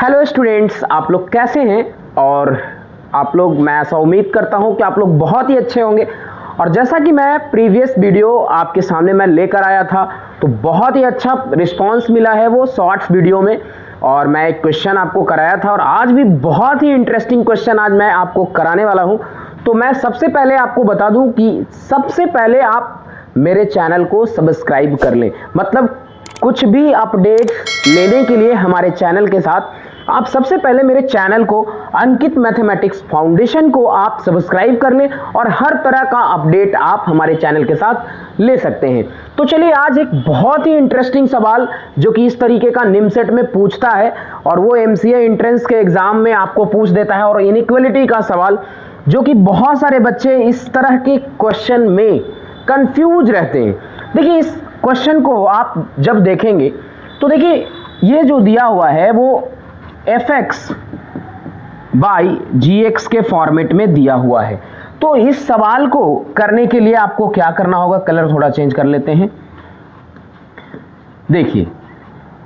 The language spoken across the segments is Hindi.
हेलो स्टूडेंट्स, आप लोग कैसे हैं? और आप लोग, मैं ऐसा उम्मीद करता हूं कि आप लोग बहुत ही अच्छे होंगे। और जैसा कि मैं प्रीवियस वीडियो आपके सामने मैं लेकर आया था, तो बहुत ही अच्छा रिस्पांस मिला है वो शॉर्ट्स वीडियो में। और मैं एक क्वेश्चन आपको कराया था और आज भी बहुत ही इंटरेस्टिंग क्वेश्चन आज मैं आपको कराने वाला हूं। तो मैं सबसे पहले आपको बता दूं कि सबसे पहले आप मेरे चैनल को सब्सक्राइब कर लें। मतलब कुछ भी अपडेट लेने के लिए हमारे चैनल के साथ आप सबसे पहले मेरे चैनल को अंकित मैथमेटिक्स फाउंडेशन को आप सब्सक्राइब कर लें और हर तरह का अपडेट आप हमारे चैनल के साथ ले सकते हैं। तो चलिए, आज एक बहुत ही इंटरेस्टिंग सवाल जो कि इस तरीके का निमसेट में पूछता है और वो एमसीए एंट्रेंस के एग्जाम में आपको पूछ देता है। और इनइक्वालिटी का सवाल जो कि बहुत सारे बच्चे इस तरह के क्वेश्चन में कंफ्यूज रहते हैं। देखिए, इस क्वेश्चन को आप जब देखेंगे तो देखिए, ये जो दिया हुआ है वो fx बाई gx के फॉर्मेट में दिया हुआ है। तो इस सवाल को करने के लिए आपको क्या करना होगा, कलर थोड़ा चेंज कर लेते हैं। देखिए,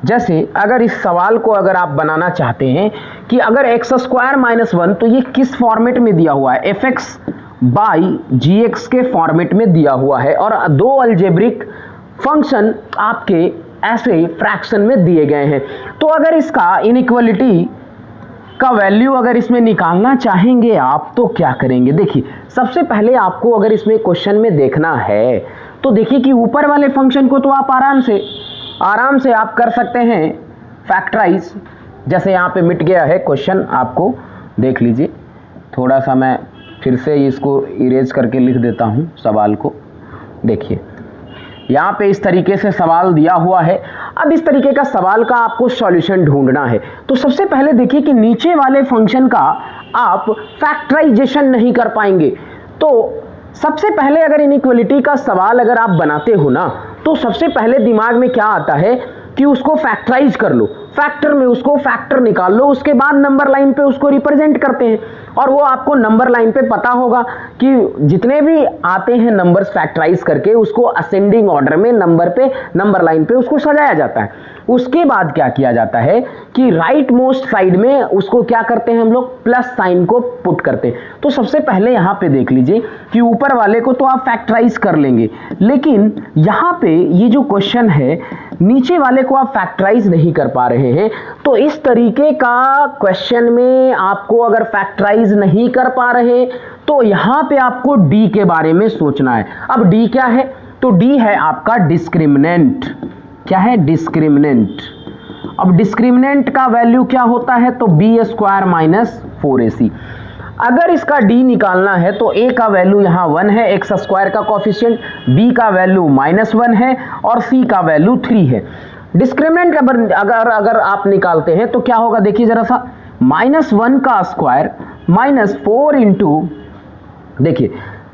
जैसे अगर इस सवाल को अगर आप बनाना चाहते हैं कि अगर एक्स स्क्वायर माइनस 1, तो ये किस फॉर्मेट में दिया हुआ है, fx बाई gx के फॉर्मेट में दिया हुआ है और दो अलजेब्रिक फंक्शन आपके ऐसे फ्रैक्शन में दिए गए हैं। तो अगर इसका इनइक्वालिटी का वैल्यू अगर इसमें निकालना चाहेंगे आप, तो क्या करेंगे? देखिए, सबसे पहले आपको अगर इसमें क्वेश्चन में देखना है तो देखिए कि ऊपर वाले फंक्शन को तो आप आराम से आप कर सकते हैं फैक्टराइज। जैसे यहाँ पे मिट गया है क्वेश्चन, आपको देख लीजिए। थोड़ा सा मैं फिर से इसको इरेज करके लिख देता हूँ सवाल को। देखिए, यहाँ पे इस तरीके से सवाल दिया हुआ है। अब इस तरीके का सवाल का आपको सॉल्यूशन ढूंढना है। तो सबसे पहले देखिए कि नीचे वाले फंक्शन का आप फैक्टराइजेशन नहीं कर पाएंगे। तो सबसे पहले अगर इनइक्वालिटी का सवाल अगर आप बनाते हो ना, तो सबसे पहले दिमाग में क्या आता है कि उसको फैक्टराइज कर लो, फैक्टर में उसको फैक्टर निकाल लो, उसके बाद नंबर लाइन पे उसको रिप्रेजेंट करते हैं। और वो आपको नंबर लाइन पे पता होगा कि जितने भी आते हैं नंबर्स फैक्टराइज करके, उसको असेंडिंग ऑर्डर में नंबर लाइन पे उसको सजाया जाता है। उसके बाद क्या किया जाता है कि राइट मोस्ट साइड में उसको क्या करते हैं हम लोग, प्लस साइन को पुट करते हैं। तो सबसे पहले यहाँ पे देख लीजिए कि ऊपर वाले को तो आप फैक्टराइज कर लेंगे, लेकिन यहाँ पे ये जो क्वेश्चन है नीचे वाले को आप फैक्टराइज नहीं कर पा रहे हैं। तो इस तरीके का क्वेश्चन में आपको अगर फैक्टराइज नहीं कर पा रहे तो यहाँ पे आपको डी के बारे में सोचना है। अब डी क्या है? तो डी है आपका डिस्क्रिमिनेंट। क्या है? डिस्क्रिमिनेंट। अब डिस्क्रिमिनेंट का वैल्यू क्या होता है? तो बी स्क्वायर माइनस 4ac। अगर इसका डी निकालना है तो a का वैल्यू यहाँ 1 है, एक्स स्क्वायर का कोफिशिएंट, b का वैल्यू -1 है और c का वैल्यू 3 है। डिस्क्रिमिनेंट अगर आप निकालते हैं तो क्या होगा, देखिए जरा सा, -1 का स्क्वायर -4 इंटू, देखिए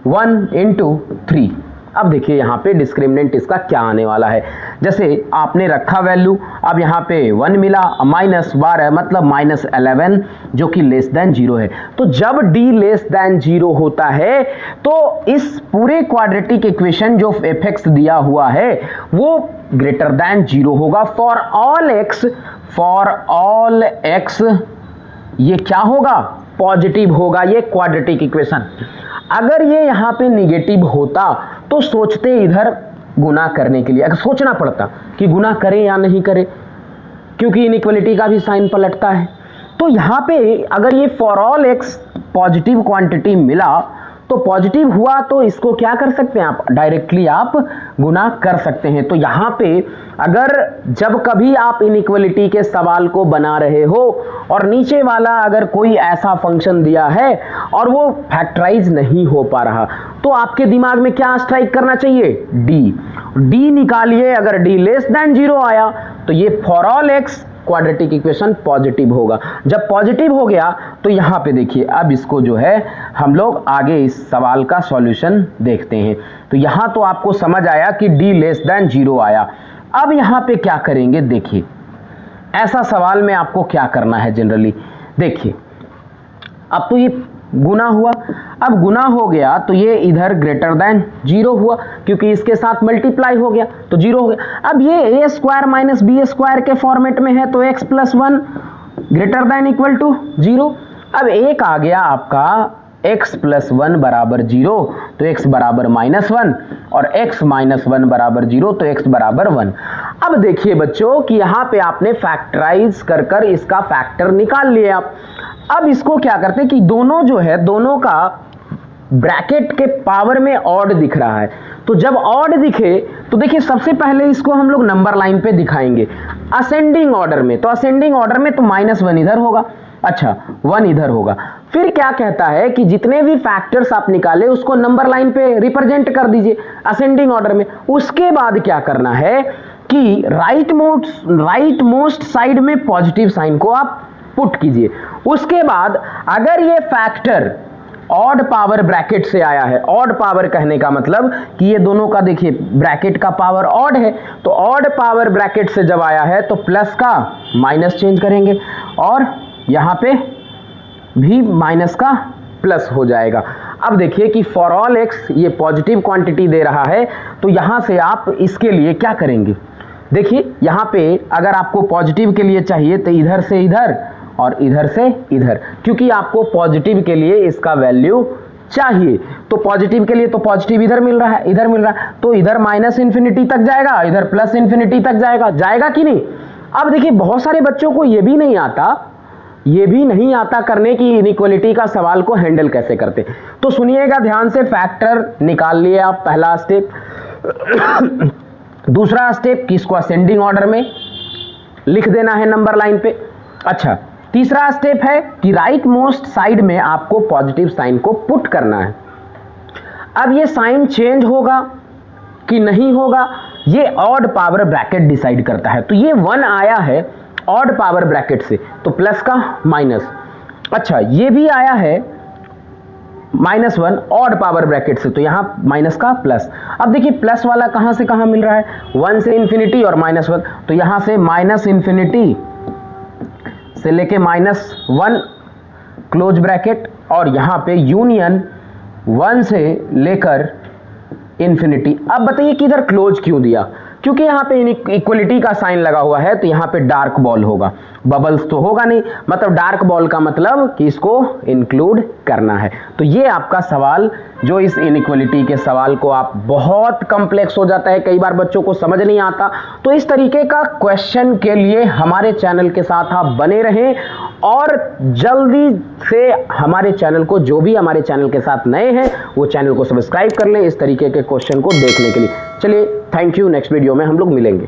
1 इंटू 3। अब देखिए यहाँ पे डिस्क्रिमिनेंट इसका क्या आने वाला है। जैसे आपने रखा वैल्यू, अब यहाँ पे 1 मिला, -12 मतलब -11 जो कि लेस देन 0 है। तो जब d लेस देन 0 होता है तो इस पूरे क्वाड्रेटिक इक्वेशन जो fx दिया हुआ है वो ग्रेटर देन 0 होगा फॉर ऑल x। ये क्या होगा? पॉजिटिव होगा ये क्वाड्रेटिक इक्वेशन। अगर ये यहाँ पे निगेटिव होता तो सोचते इधर गुना करने के लिए, अगर सोचना पड़ता कि गुना करें या नहीं करें, क्योंकि इनइक्वालिटी का भी साइन पलटता है। तो यहाँ पे अगर ये for all x positive quantity मिला तो पॉजिटिव हुआ तो इसको क्या कर सकते हैं आप, डायरेक्टली आप गुना कर सकते हैं। तो यहाँ पे अगर जब कभी आप इनइक्वालिटी के सवाल को बना रहे हो और नीचे वाला अगर कोई ऐसा फंक्शन दिया है और वो फैक्टराइज नहीं हो पा रहा, तो आपके दिमाग में क्या स्ट्राइक करना चाहिए? डी निकालिए। अगर डी लेस देन 0 आया तो ये for all x quadratic equation positive होगा। जब पॉजिटिव हो गया तो यहाँ पे देखिए, अब इसको जो है हम लोग आगे इस सवाल का सॉल्यूशन देखते हैं। तो यहाँ तो आपको समझ आया कि d लेस देन 0 आया। अब यहाँ पे क्या करेंगे, देखिए ऐसा सवाल में आपको क्या करना है जनरली। देखिए, अब तो ये गुना हुआ, अब गुना हो गया तो ये इधर ग्रेटर देन 0 हुआ क्योंकि इसके साथ मल्टीप्लाई हो गया तो 0 हो गया। अब ये a square minus B square के फॉर्मेट में है तो x plus 1 greater than equal to 0। अब एक आ गया आपका x प्लस 1 बराबर 0 तो x बराबर -1 और x माइनस 1 बराबर 0 तो x बराबर 1। अब देखिए बच्चों कि यहाँ पे आपने फैक्टराइज कर कर इसका फैक्टर निकाल लिया। अब इसको क्या करते हैं कि दोनों जो है दोनों का ब्रैकेट के पावर में ऑड दिख रहा है, तो जब ऑड दिखे तो देखिए सबसे पहले इसको हम लोग नंबर लाइन पे दिखाएंगे असेंडिंग ऑर्डर में, तो असेंडिंग ऑर्डर में तो -1 इधर होगा, अच्छा 1 इधर होगा। फिर क्या कहता है कि जितने भी फैक्टर्स आप निकाले उसको नंबर लाइन पे रिप्रेजेंट कर दीजिए असेंडिंग ऑर्डर में। उसके बाद क्या करना है कि राइट मोस्ट साइड में पॉजिटिव साइन को आप पुट कीजिए। उसके बाद अगर ये फैक्टर ऑड पावर ब्रैकेट से आया है, ऑड पावर कहने का मतलब कि ये दोनों का देखिए ब्रैकेट का पावर ऑड है, तो ऑड पावर ब्रैकेट से जब आया है तो प्लस का माइनस चेंज करेंगे और यहां पे भी माइनस का प्लस हो जाएगा। अब देखिए कि फॉर ऑल एक्स ये पॉजिटिव क्वांटिटी दे रहा है, तो यहां से आप इसके लिए क्या करेंगे, देखिए यहां पे अगर आपको पॉजिटिव के लिए चाहिए तो इधर से इधर और इधर से इधर, क्योंकि आपको पॉजिटिव के लिए इसका वैल्यू चाहिए, तो पॉजिटिव के लिए तो पॉजिटिव इधर मिल रहा है, इधर मिल रहा है, तो इधर -∞ तक जाएगा, इधर +∞ तक जाएगा कि नहीं। अब देखिए बहुत सारे बच्चों को ये भी नहीं आता करने की इनइक्वालिटी का सवाल को हैंडल कैसे करते, तो सुनिएगा ध्यान से। फैक्टर निकाल लिए आप, पहला स्टेप। दूसरा स्टेप कि इसको असेंडिंग ऑर्डर में लिख देना है नंबर लाइन पे। अच्छा, तीसरा स्टेप है कि राइट मोस्ट साइड में आपको पॉजिटिव साइन को पुट करना है। अब ये साइन चेंज होगा कि नहीं होगा ये ऑड पावर ब्रैकेट डिसाइड करता है। तो ये 1 आया है ऑड पावर ब्रैकेट से तो प्लस का माइनस, अच्छा ये भी आया है -1 ऑड पावर ब्रैकेट से तो यहां माइनस का प्लस। अब देखिए प्लस वाला कहां से कहां मिल रहा है, 1 से इन्फिनिटी और -1, तो यहां से -∞ से लेके -1 क्लोज ब्रैकेट और यहां पे यूनियन 1 से लेकर इन्फिनिटी। अब बताइए कि इधर क्लोज क्यों दिया, क्योंकि यहां पे इक्वलिटी का साइन लगा हुआ है तो यहां पे डार्क बॉल होगा, बबल्स तो होगा नहीं, मतलब डार्क बॉल का मतलब कि इसको इंक्लूड करना है। तो ये आपका सवाल जो इस इनइक्वलिटी के सवाल को आप बहुत कॉम्प्लेक्स हो जाता है, कई बार बच्चों को समझ नहीं आता, तो इस तरीके का क्वेश्चन के लिए हमारे चैनल के साथ आप बने रहें और जल्दी से हमारे चैनल को, जो भी हमारे चैनल के साथ नए हैं वो चैनल को सब्सक्राइब कर लें इस तरीके के क्वेश्चन को देखने के लिए। चलिए थैंक यू, नेक्स्ट वीडियो में हम लोग मिलेंगे।